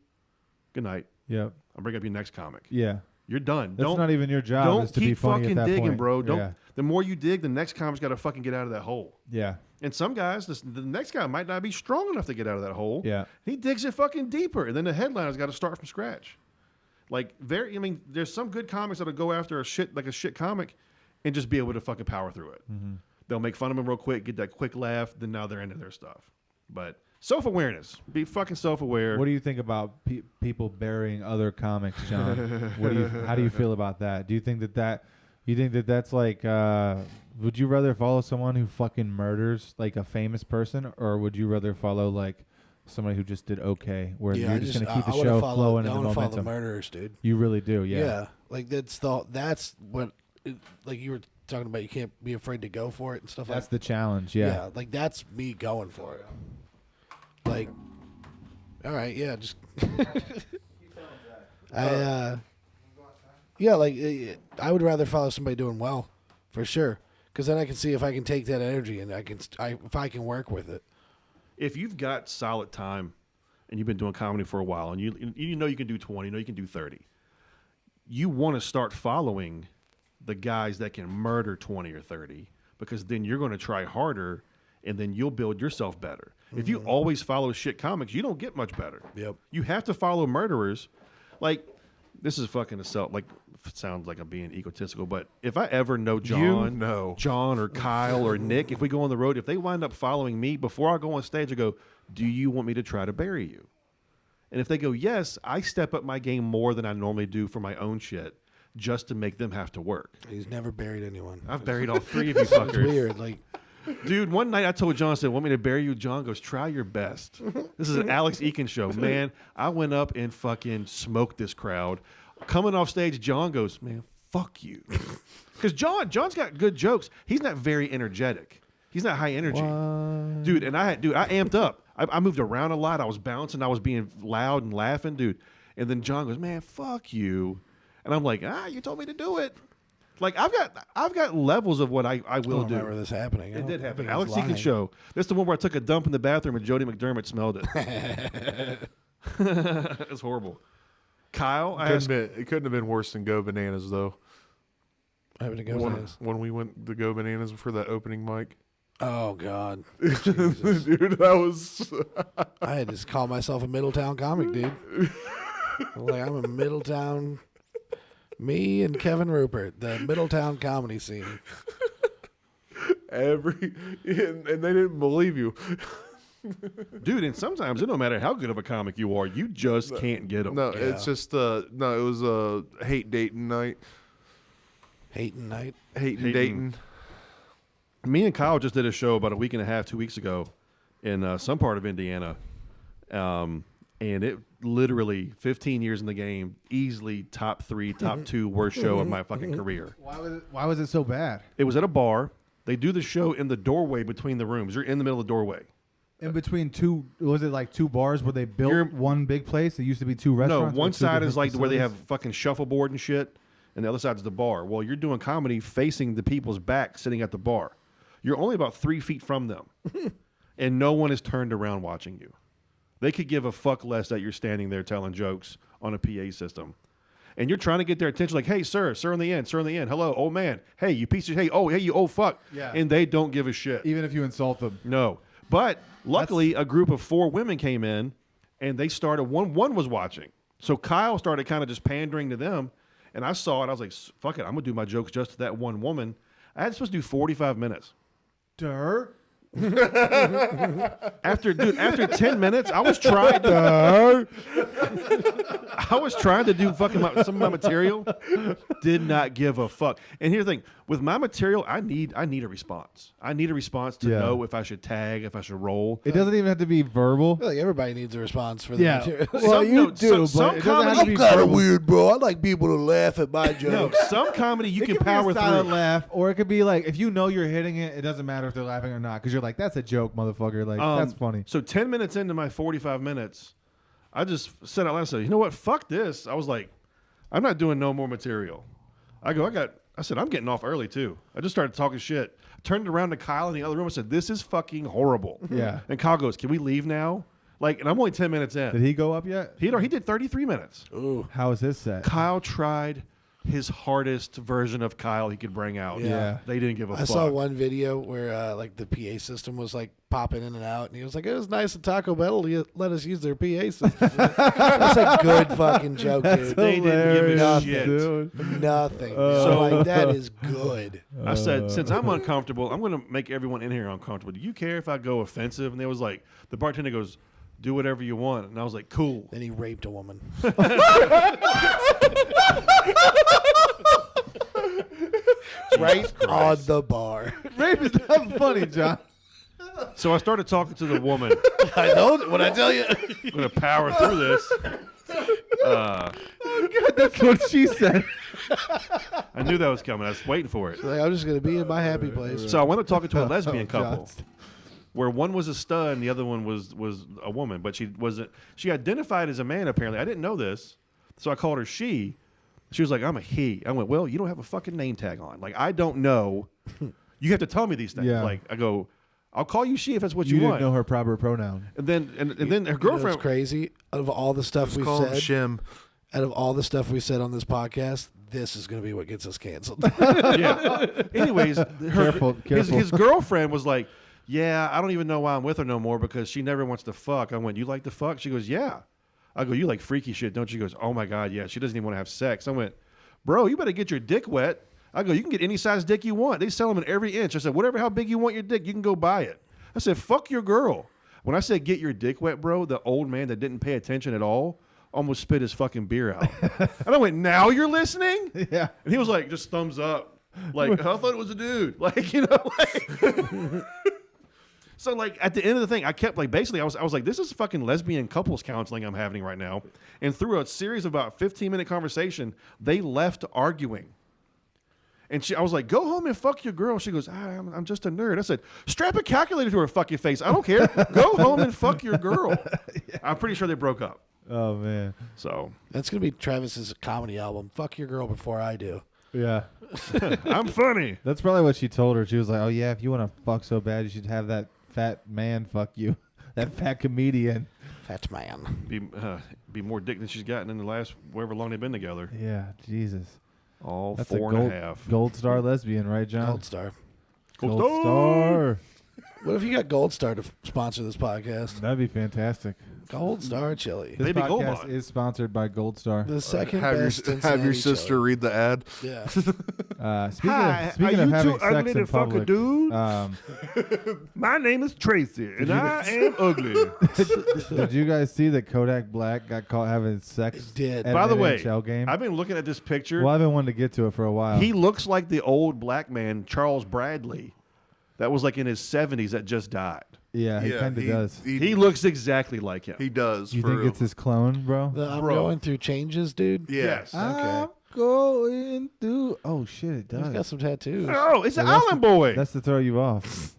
good night. Yep. I'll bring up your next comic. Yeah. You're done. That's not even your job. Don't is to keep be funny fucking at that digging, point. bro. Don't. Yeah. The more you dig, the next comic's got to fucking get out of that hole. Yeah. And some guys, the next guy might not be strong enough to get out of that hole. Yeah. He digs it fucking deeper, and then the headliner's got to start from scratch. Like, there's some good comics that'll go after a shit comic, and just be able to fucking power through it. Mm-hmm. They'll make fun of him real quick, get that quick laugh, then now they're into their stuff. But self-awareness, be fucking self-aware. What do you think about people burying other comics, John? How do you feel about that? Do you think that's like, would you rather follow someone who fucking murders like a famous person, or would you rather follow like somebody who just did okay, where you're just going to keep the show flowing and the I want to follow the momentum? murderers, dude. You really do, yeah. Yeah, like that's what, like you were talking about. You can't be afraid to go for it and stuff. That's like the challenge, yeah. Yeah, like that's me going for it. Like, all right, yeah, just. Yeah, like I would rather follow somebody doing well, for sure, because then I can see if I can take that energy and if I can work with it. If you've got solid time and you've been doing comedy for a while and you know you can do 20, you know you can do 30, you want to start following the guys that can murder 20 or 30, because then you're going to try harder and then you'll build yourself better. Mm-hmm. If you always follow shit comics, you don't get much better. Yep. You have to follow murderers. Like, this is fucking sounds like I'm being egotistical, but if I ever know John or Kyle or Nick, if we go on the road, if they wind up following me, before I go on stage, I go, do you want me to try to bury you? And if they go, yes, I step up my game more than I normally do for my own shit, just to make them have to work. He's never buried anyone. I've buried all 3 of you It's fuckers. weird, like. Dude, one night I told John, I said, want me to bury you? John goes, try your best. This is an Alex Eakin show. Man, I went up and fucking smoked this crowd. Coming off stage, John goes, man, fuck you. Because John's got good jokes. He's not very energetic. He's not high energy. What? Dude, and I amped up. I moved around a lot. I was bouncing. I was being loud and laughing, dude. And then John goes, man, fuck you. And I'm like, you told me to do it. Like, I've got levels of what I will I don't do. remember this happening. It did happen. I think Alex he's Eakin lying. show. That's the one where I took a dump in the bathroom and Jody McDermott smelled it. It was horrible. Kyle, It couldn't have been worse than Go Bananas though. Having to go When we went to Go Bananas for that opening mic. Oh God, Jesus. Dude, that was. I had to call myself a Middletown comic, dude. I'm like, I'm a Middletown. Me and Kevin Rupert, the Middletown comedy scene. And they didn't believe you. Dude, and sometimes it don't matter how good of a comic you are, you just can't get them. No, Yeah. it's just no. It was a hate dating night. Hating night. Hating dating. Me and Kyle just did a show about a week and a half, 2 weeks ago, in some part of Indiana, and it literally 15 years in the game, easily top 3, top 2 worst show of my fucking career. Why was it so bad? It was at a bar. They do the show in the doorway between the rooms. You're in the middle of the doorway. In between two, was it like two bars where they built You're- one big place? It used to be two No, restaurants. one or two side is different like where they have facilities? fucking shuffleboard and shit, and the other side's the bar. Well, you're doing comedy facing the people's back, sitting at the bar. You're only about 3 feet from them, and no one is turned around watching you. They could give a fuck less that you're standing there telling jokes on a PA system. And you're trying to get their attention, like, hey, sir on the end, hello, old man, hey, you piece of, hey, you old fuck. Yeah. And they don't give a shit. Even if you insult them. No. But luckily, a group of 4 women came in, and they started, one was watching. So Kyle started kind of just pandering to them, and I saw it. I was like, fuck it, I'm going to do my jokes just to that one woman. I had supposed to do 45 minutes. Durr. After 10 minutes, I was trying to do fucking some of my material. Did not give a fuck. And here's the thing: with my material, I need a response. I need a response to know if I should tag, if I should roll. It doesn't even have to be verbal. I feel like everybody needs a response for the Yeah. material. Well, you do, some but it doesn't have to comedy- be I'm kind of verbal. weird, bro. I like people to laugh at my No, jokes. some comedy you It can could power be a silent through. laugh, or it could be like if you know you're hitting it, it doesn't matter if they're laughing or not because you're like, that's a joke, motherfucker. Like that's funny. So 10 minutes into my 45 minutes, I just said out loud, I said, you know what? Fuck this. I was like, I'm not doing no more material. I said, I'm getting off early too. I just started talking shit. I turned around to Kyle in the other room and said, this is fucking horrible. Yeah. And Kyle goes, can we leave now? Like, and I'm only 10 minutes in. Did he go up yet? He did 33 minutes. Ooh. How was his set? Kyle tried his hardest version of Kyle he could bring out. Yeah. They didn't give a I fuck. saw one video where like the PA system was like popping in and out, and he was like, "It was nice of Taco Bell to let us use their PA system." That's a good fucking joke, dude. They didn't give a Nothing. shit. Dude. Nothing. So- So like that is good. I said, since I'm uncomfortable, I'm going to make everyone in here uncomfortable. Do you care if I go offensive? And they was like, the bartender goes, do whatever you want. And I was like, cool. Then he raped a woman. Right on the bar. Rape is not funny, John. So I started talking to the woman. I know what I tell you. I'm going to power through this. That's what she said. I knew that was coming. I was waiting for it. Like, I'm just gonna be in my happy place. So I went up talking to a lesbian couple. Just- Where one was a stud and the other one was a woman, but she wasn't. She identified as a man. Apparently, I didn't know this, so I called her she. She was like, "I'm a he." I went, "Well, you don't have a fucking name tag on. Like, I don't know. You have to tell me these things." Yeah. Like, I go, "I'll call you she if that's what You you, didn't want." know her proper pronoun. And then and then her You know what's girlfriend. crazy? Out of all the stuff we've Call him said, Shim. out of all the stuff we said on this podcast, this is gonna be what gets us canceled. Yeah. Anyways, Careful. his girlfriend was like, "Yeah, I don't even know why I'm with her no more because she never wants to fuck." I went, "You like to fuck?" She goes, "Yeah." I go, "You like freaky shit, don't you?" She goes, "Oh my god, yeah." She doesn't even want to have sex. I went, "Bro, you better get your dick wet." I go, "You can get any size dick you want. They sell them in every inch." I said, "Whatever, how big you want your dick, you can go buy it." I said, "Fuck your girl." When I said get your dick wet, bro, the old man that didn't pay attention at all almost spit his fucking beer out. And I went, "Now you're listening?" Yeah. And he was like, just thumbs up. Like, I thought it was a dude. Like, you know, like. So, like, at the end of the thing, I kept, like, basically, I was like, this is fucking lesbian couples counseling I'm having right now. And through a series of about 15-minute conversation, they left arguing. And I was like, go home and fuck your girl. She goes, I'm just a nerd. I said, strap a calculator to her fucking face. I don't care. Go home and fuck your girl. Yeah. I'm pretty sure they broke up. Oh man. So, That's gonna be Travis's comedy album. Fuck your girl before I do. Yeah. I'm funny. That's probably what she told her. She was like, "Oh yeah, if you want to fuck so bad, you should have that fat man fuck you, that fat comedian." Fat man. Be more dick than she's gotten in the last however long they've been together. Yeah. Jesus. All That's four a and a half. gold star lesbian, right, John? Gold star. Gold Gold star. What if you got Gold Star to sponsor this podcast? That'd be fantastic. Gold Star chili. This They'd be Gold podcast Bond. is sponsored by Gold Star. The second Have your, best have your Cincinnati sister chili. read the ad. Yeah. Speaking of having sex in public, dude? um, My name is Tracy, and I am ugly. did you guys see that Kodak Black got caught having sex It did. at By an the way, NHL game? I've been looking at this picture. Well, I've been wanting to get to it for a while. He looks like the old black man, Charles Bradley, that was like in his 70s that just died. yeah, he kind of does. He looks exactly like him. He does. You for think real. it's his clone, bro? I'm Bro. going through changes, dude. Yeah. Yes. I'm going through. Oh shit, it He's does. got some tattoos. Oh, it's an Well, that's Island Boy. That's to throw you off.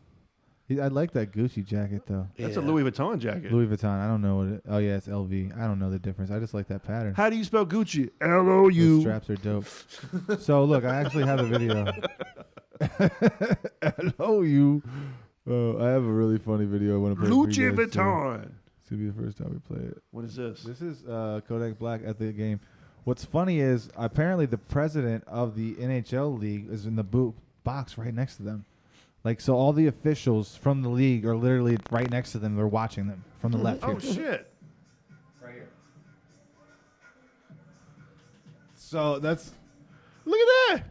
I like that Gucci jacket though. That's a Yeah. Louis Vuitton jacket. Louis Vuitton. I don't know what it. Oh yeah, it's LV. I don't know the difference. I just like that pattern. How do you spell Gucci? The L-O-U. straps are dope. So look, I actually have a video. Hello, you. I have a really funny video I want to play. for you Gucci guys, too. Vuitton. It's gonna be the first time we play it. What is this? This is Kodak Black at the game. What's funny is apparently the president of the NHL league is in the box right next to them. Like, so all the officials from the league are literally right next to them. They're watching them from the left Oh, here. shit. Right here. So that's... Look at that.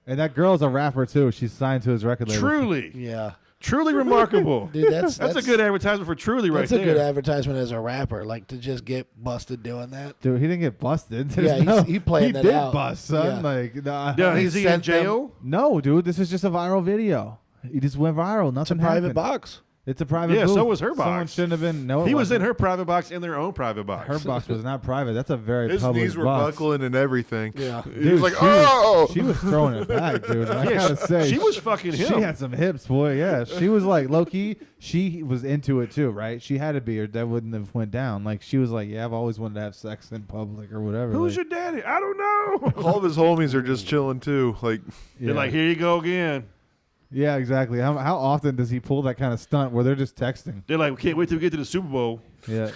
And that girl's a rapper, too. She's signed to his record label. Truly. Yeah. Truly remarkable. Dude, that's That's a good advertisement for Truly right That's there. a good advertisement as a rapper, like to just get busted doing that. Dude, he didn't get busted. Yeah, There's he playing He that did out. bust, son. Yeah. Like, nah. Yeah, is he in sent them- jail? No, dude. This is just a viral video. He just went viral. It's a Nothing private happened. box. It's a private Yeah, booth. so was her Someone box. shouldn't have been. No, He was in wasn't. her private box in their own private box. Her box was not private. That's a very His public knees were box. buckling and everything. Yeah. He Dude, was like, she oh! she was throwing it back, dude. And I Yeah, gotta say, she was fucking him. She had some hips, boy. Yeah, she was like low key. She was into it too, right? She had to be, or that wouldn't have went down. Like she was like, yeah, I've always wanted to have sex in public or whatever. Who's like, your daddy? I don't know. All of his homies are just chilling too. Like, They're like, here you go again. yeah, exactly. How often does he pull that kind of stunt where they're just texting? They're like, we can't wait till we get to the Super Bowl. Yeah.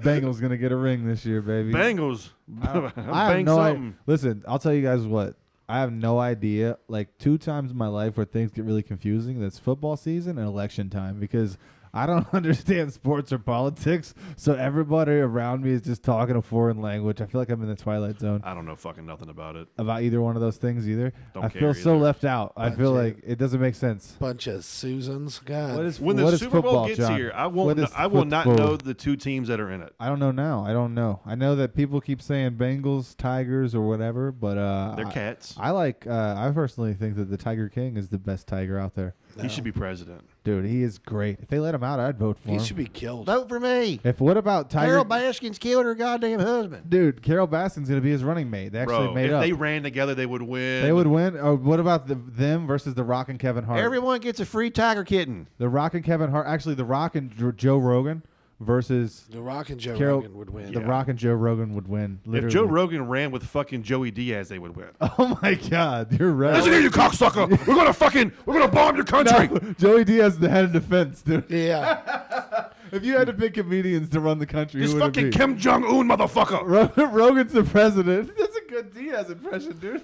Bengals gonna get a ring this year, baby. Bengals. I have Bang no something. Listen, I'll tell you guys what. I have no idea. Like 2 times in my life where things get really confusing. That's football season and election time because I don't understand sports or politics. So everybody around me is just talking a foreign language. I feel like I'm in the Twilight Zone I don't know fucking nothing about it. about either one of those things either. Don't I care feel so either. left out. I feel Bunch of- like it doesn't make sense. Bunch of Susans. God. What is When what the is Super Bowl football, gets John? here, I What won't. is I will not football? know the 2 teams that are in it. I don't know now. I don't know. I know that people keep saying Bengals, Tigers, or whatever, but They're cats. I like. I personally think that the Tiger King is the best tiger out there, He should be president. dude. He is great. If they let him out, I'd vote for He him. should be killed. Vote for me. If what about Tiger? Carol Baskin's killed her goddamn husband. Dude, Carol Baskin's gonna be his running mate. They actually Bro, made if up. they ran together, they would win. They would win. Or what about them versus The Rock and Kevin Hart? Everyone gets a free tiger kitten. The Rock and Kevin Hart. Actually, The Rock and Joe Rogan versus The Rock and Joe Carol- Rogan would win. The Yeah. Rock and Joe Rogan would win. If Literally. Joe Rogan ran with fucking Joey Diaz, they would win. Oh my God, you're right. Listen here, you cocksucker! we're gonna bomb your country. No, Joey Diaz is the head of defense, dude. Yeah. If you had to pick comedians to run the country, This who would it fucking be? Kim Jong Un motherfucker. Rogan's the president. That's a good Diaz impression, dude.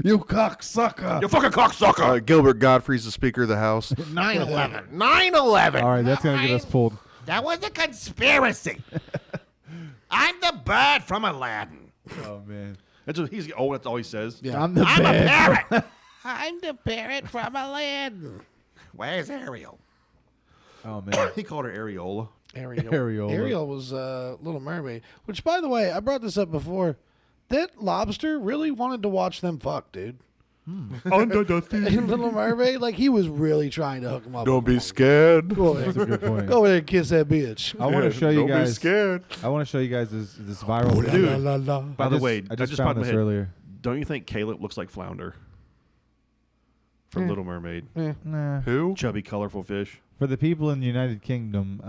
You cocksucker. You fucking cocksucker. Gilbert Godfrey's the Speaker of the House. 9/11. 9/11. All right, that's gonna get us pulled. That was a conspiracy. I'm the bird from Aladdin. Oh man, That's what he's. Oh, that's all he says. Yeah. I'm the I'm a bad. parrot. I'm the parrot from Aladdin. Where's Ariel? Oh man, He called her Areola. Areola. Ariel was Little Mermaid. Which, by the way, I brought this up before. That lobster really wanted to watch them fuck, dude. Under the sea. In Little Mermaid, like he was really trying to hook him up. Don't be scared. Go That's a good point. over there and kiss that bitch. I want to show you Don't be guys. scared. I want to show you guys this viral. La, video. la, la, la. By the way, I that just popped found in my this head. earlier. Don't you think Caleb looks like Flounder from Little Mermaid? Nah. Who? Chubby, colorful fish. For the people in the United Kingdom,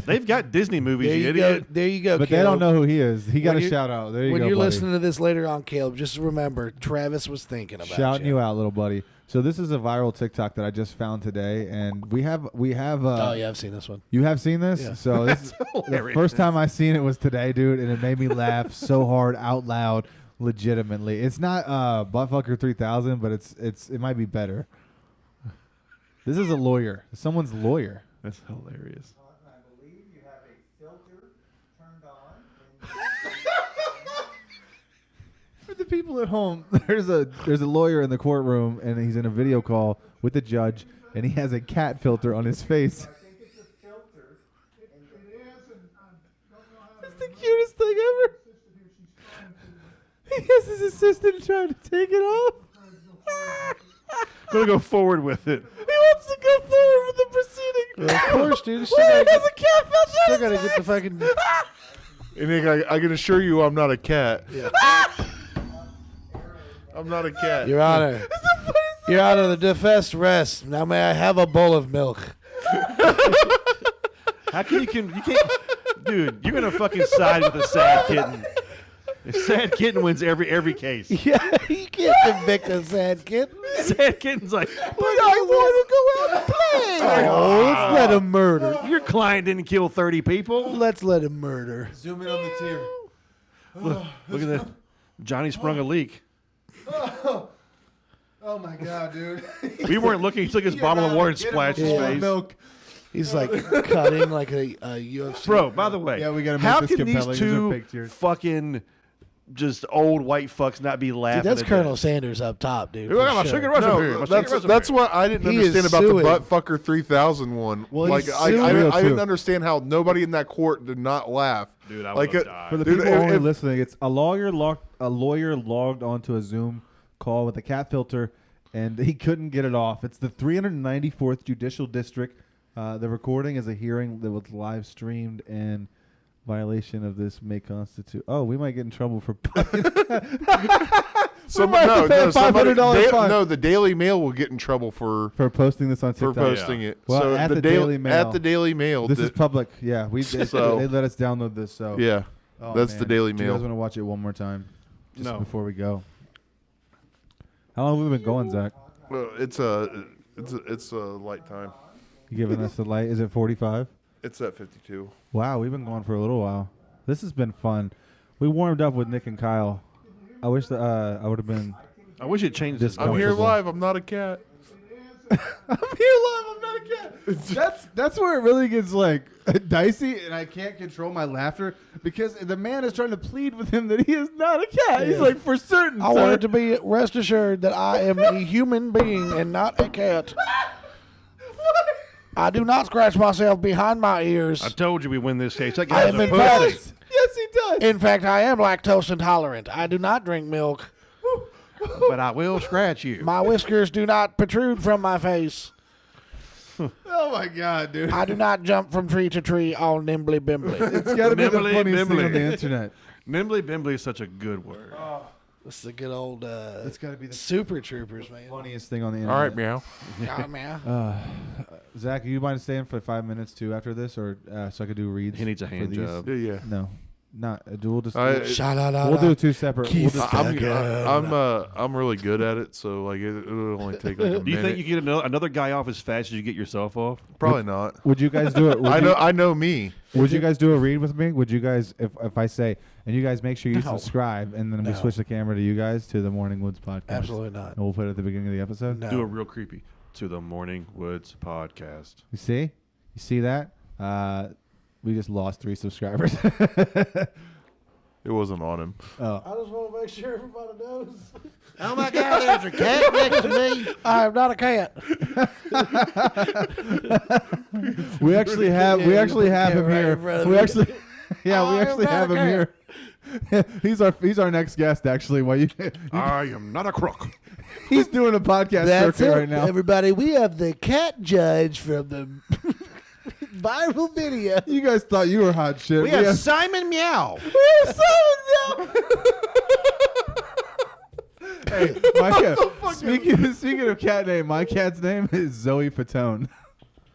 They've got Disney movies, There you you go. idiot. There you go. but they Caleb. don't know who he is. He got When a you're- shout out. There you When go, you're buddy. listening to this later on, Caleb, just remember Travis was thinking about Shouting you out, little buddy. So this is a viral TikTok that I just found today, and we have. Oh yeah, I've seen this one. You have seen this? Yeah. So this the hilarious. first time I seen it was today, dude, and it made me laugh so hard out loud. Legitimately, it's not Buttfucker 3000, but it might be better. This is a lawyer. Someone's lawyer. That's hilarious. I believe you have a filter turned on. For the people at home, there's a lawyer in the courtroom, and he's in a video call with the judge, and he has a cat filter on his face. I think it's a filter. It's the cutest thing ever. He has his assistant trying to take it off. I'm gonna go forward with it. He wants to go forward with the proceeding. Of course, dude. You Wait, he has a cat filter. still gotta get the fucking. And I can assure you, I'm not a cat. I'm not a cat. Your Honor. Your Honor, the defense rests. Now may I have a bowl of milk? How can you can't, dude? You're gonna fucking side with a sad kitten. A sad kitten wins every case. Yeah, you can't convict a sad kid. Sad kitten's like, But I want to go out and play. Oh, let's let him murder. your client didn't kill 30 people. Let's let him murder. Zoom in on the tear. Look at that. Johnny sprung a leak. Oh my god, dude. We weren't looking. He took his bottle of water and splashed his face. Milk. He's like cutting like a UFC. Bro, by the way, Yeah, we gotta make how this can these compelling. These are fake two tears. fucking just old white fucks not be laughing? Dude, that's at Colonel this? Sanders up top, dude. Look, for I'm a sure. sugar rush up here. No, My secret recipe. that's what I didn't He is understand about the suing. Buttfucker 3000 one. Well, like he's I suing. I Real, didn't too. understand how nobody in that court did not laugh. Dude, I like would it- have For the died. Dude, people only if- listening, it's a lawyer logged onto a Zoom call with a cat filter, and he couldn't get it off. It's the 394th Judicial District. The recording is a hearing that was live streamed, and violation of this may constitute. Oh, we might get in trouble for. might have to pay a $500 fine. No, the Daily Mail will get in trouble for for posting this on TikTok. posting it. Well, so at the Daily Mail. at the Daily Mail. This is public. Yeah, So- they let us download this. So yeah. Oh, That's man. the Daily Do you Mail. guys want to watch it one more time? Just No. before we go. How long have we been going, Zach? Well, it's a light time. You giving us the light? Is it 45? It's at 52. Wow, we've been going for a little while. This has been fun. We warmed up with Nick and Kyle. I wish that I would have been. I wish it changed This this. I'm here Comfortable. live. I'm not a cat. I'm here live. I'm not a cat. That's where it really gets like dicey, and I can't control my laughter because the man is trying to plead with him that he is not a cat. He's Yeah. like, for certain. I sir." want it to be rest assured that I am a human being and not a cat. I do not scratch myself behind my ears. I told you we win this case. That I guy's am a in pussy. fact- Yes, he does. In fact, I am lactose intolerant. I do not drink milk. But I will scratch you. My whiskers do not protrude from my face. Oh my god, dude. I do not jump from tree to tree all nimbly bimbly. It's got to be the Nimbly funniest thing bimbly. on the internet. Nimbly bimbly is such a good word. This is a good old It's got to be the Super Troopers, man. funniest thing on the All internet. right, meow. God, man. Zach, you mind staying for 5 minutes too after this, or so I could do reads? He needs a for hand these? job. Yeah. No, not. We'll just. Sha-la-la-la. we'll do two separate. We'll Keith. just, I'm really good at it, so like it'll only take like a minute. Do you think you can get another guy off as fast as you get yourself off? Probably not. would you guys do it? Would I know me. Would you guys do a read with me? Would you guys, if I say, and you guys make sure you No. subscribe, and then we No. switch the camera to you guys to the Morning Woods podcast? Absolutely not. And we'll put it at the beginning of the episode. No. Do it real creepy. To the Morning Woods podcast. You see that? We just lost 3 subscribers. It wasn't on him. Oh. I just want to make sure everybody knows. Oh my God, there's a cat next to me. I am not a cat. We actually have Yeah, him right here. in front of We me. actually yeah, we I am actually not have a him here. he's our next guest actually. While I am not a crook. he's doing a podcast That's circuit it, right now. everybody. We have the cat judge from the viral video. You guys thought you were hot shit. We have Simon Meow. Hey, my cat. Speaking of cat name, my cat's name is Zoe Fatone.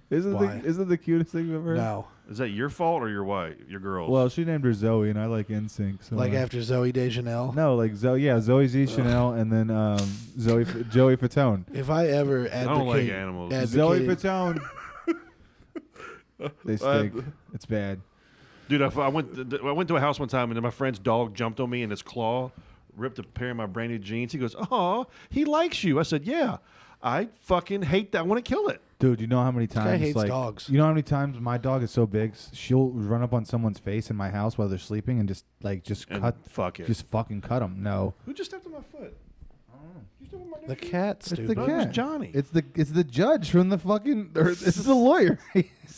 Why? Isn't the cutest thing you've ever heard? No, Is that your fault or your wife? Your girl's? Well, she named her Zoe, and I like NSYNC. So like after Zoe Deschanel. no, like Zoe. Yeah, Zoe Z Chanel, and then Joey Fatone. If I ever advocate, don't like animals. Zoe advocated- Fatone. They stink. It's bad. Dude, I went to a house one time and then my friend's dog jumped on me and its claw ripped a pair of my brand new jeans. He goes, "Oh, he likes you." I said, "Yeah, I fucking hate that. I want to kill it." Dude, you know how many times hates like dogs. you know how many times my dog is so big, she'll run up on someone's face in my house while they're sleeping and just And cut, fuck it. just fucking cut them. No, Who just stepped on my foot? You stepped on my The cat, it's stupid. the No, it was cat. Johnny. It's the judge from the fucking. Or it's the lawyer.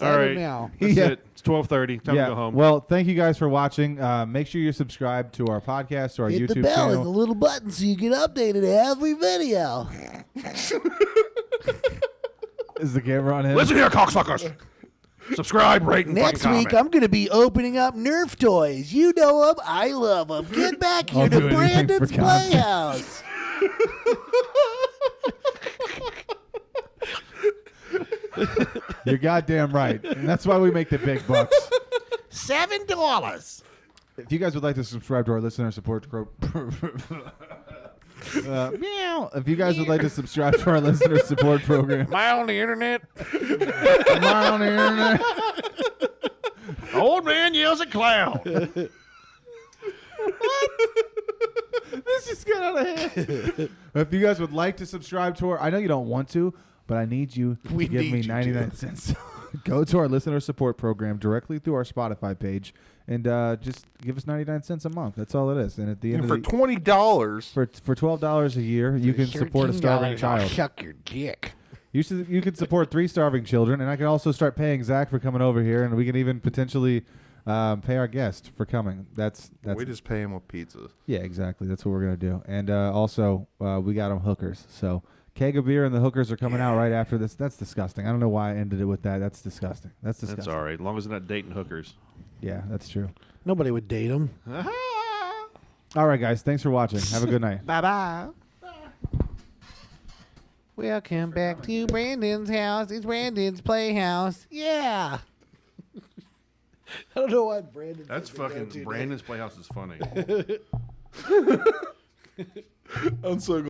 All right, Meow. that's Yeah. it. It's 12:30. Time to go home. Well, thank you guys for watching. Make sure you're subscribed to our podcast or our Hit YouTube the bell and channel. the little button so you get updated every video. Is the camera on him? Listen here, cocksuckers. Subscribe, rate, and Next fucking week, comment. I'm going to be opening up Nerf toys. You know them. I love them. Get back I'll here do to anything for Brandon's content. Playhouse. You're goddamn right. And that's why we make the big bucks. $7. If you guys would like to subscribe to our listener support meow. If you guys would like to subscribe to our listener support program, Am I on the internet? am I on the internet? Old man yells at clown. This just got out of hand. If you guys would like to subscribe to our, I know you don't want to, but I need you to We give need me you to. 99 cents. Go to our listener support program directly through our Spotify page and just give us 99 cents a month. That's all it is. And at the end And of for the $20, for $12 a year, you can support a starving $13, I'll child. Shuck your dick. You can support 3 starving children, and I can also start paying Zach for coming over here, and we can even potentially pay our guest for coming. That's we just pay him with pizza. yeah, exactly. That's what we're gonna do. And also, we got them hookers. So keg of beer and the hookers are coming out right after this. That's disgusting. I don't know why I ended it with that. That's disgusting. That's disgusting. That's all right. As long as they're not dating hookers. Yeah, that's true. Nobody would date him. All right, guys. Thanks for watching. Have a good night. Bye-bye. Welcome back to Brandon's house. It's Brandon's Playhouse. Yeah. I don't know why Brandon. That's fucking Brandon's Playhouse is funny. I'm so